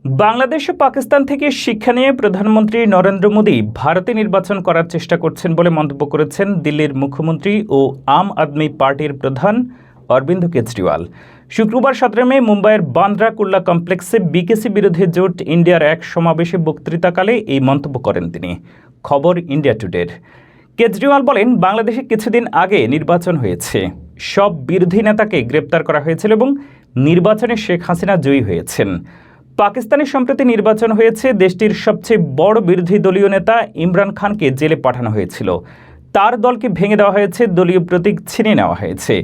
বাংলাদেশ ও পাকিস্তান থেকে শিক্ষা নিয়ে প্রধানমন্ত্রী নরেন্দ্র মোদী ভারতে নির্বাচন করার চেষ্টা করছেন বলে মন্তব্য করেছেন দিল্লির মুখ্যমন্ত্রী ও আম আদমি পার্টির প্রধান অরবিন্দ কেজরিওয়াল। শুক্রবার 17 মে মুম্বাইয়ের বান্দ্রা কুর্লা কমপ্লেক্সে বিকেসি বিরোধী জোট ইন্ডিয়ার এক সমাবেশে বক্তৃতাকালে এই মন্তব্য করেন তিনি। খবর ইন্ডিয়া টুডের। কেজরিওয়াল বলেন, বাংলাদেশে কিছুদিন আগে নির্বাচন হয়েছে, সব বিরোধী নেতাকে গ্রেপ্তার করা হয়েছিল এবং নির্বাচনে শেখ হাসিনা জয়ী হয়েছেন। পাকিস্তানে সম্প্রতি নির্বাচন হয়েছে, দেশটির সবচেয়ে বড় বিরোধী দলীয় নেতা ইমরান খানকে জেলে পাঠানো হয়েছিল, তার দলকে ভেঙে দেওয়া হয়েছে, দলীয় প্রতীক ছিনিয়ে নেওয়া হয়েছে।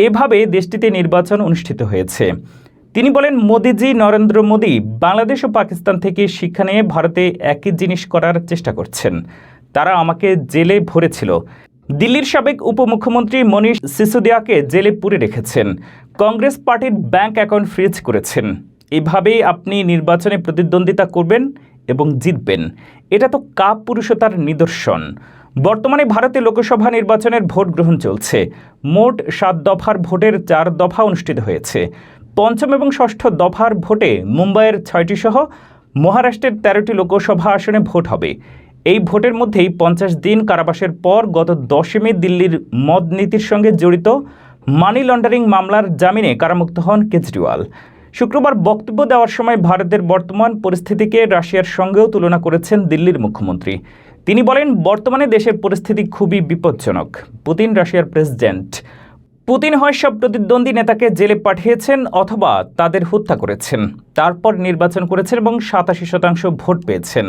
এভাবে দেশটিতে নির্বাচন অনুষ্ঠিত হয়েছে। তিনি বলেন, মোদিজি নরেন্দ্র মোদী বাংলাদেশ ও পাকিস্তান থেকে শিক্ষা নিয়ে ভারতে একই জিনিস করার চেষ্টা করছেন। তারা আমাকে জেলে ভরেছিল। দিল্লির সাবেক উপমুখ্যমন্ত্রী মনীষ সিসোদিয়াকে জেলে পুরে রেখেছেন। কংগ্রেস পার্টির ব্যাংক অ্যাকাউন্ট ফ্রিজ করেছেন। এভাবেই আপনি নির্বাচনে প্রতিদ্বন্দ্বিতা করবেন এবং জিতবেন। এটা তো কাপুরুষতার নিদর্শন। বর্তমানে ভারতে লোকসভা নির্বাচনের ভোট গ্রহণ চলছে। মোট 7 দফার ভোটের 4 দফা অনুষ্ঠিত হয়েছে। পঞ্চম এবং ষষ্ঠ দফার ভোটে মুম্বাইয়ের 6টি সহ মহারাষ্ট্রের 13টি লোকসভা আসনে ভোট হবে। এই ভোটের মধ্যেই 50 দিন কারাবাসের পর গত 10 মে দিল্লির মদ নীতির সঙ্গে জড়িত মানি লন্ডারিং মামলার জামিনে কারামুক্ত হন কেজরিওয়াল। শুক্রবার বক্তব্য দেওয়ার সময় ভারতের বর্তমান পরিস্থিতিকে রাশিয়ার সঙ্গেও তুলনা করেছেন দিল্লির মুখ্যমন্ত্রী। তিনি বলেন, বর্তমানে দেশের পরিস্থিতি খুবই বিপজ্জনক। পুতিন রাশিয়ার প্রেসিডেন্ট। পুতিন হয় সব প্রতিদ্বন্দ্বী নেতাকে জেলে পাঠিয়েছেন অথবা তাদের হত্যা করেছেন, তারপর নির্বাচন করেছেন এবং 87% ভোট পেয়েছেন।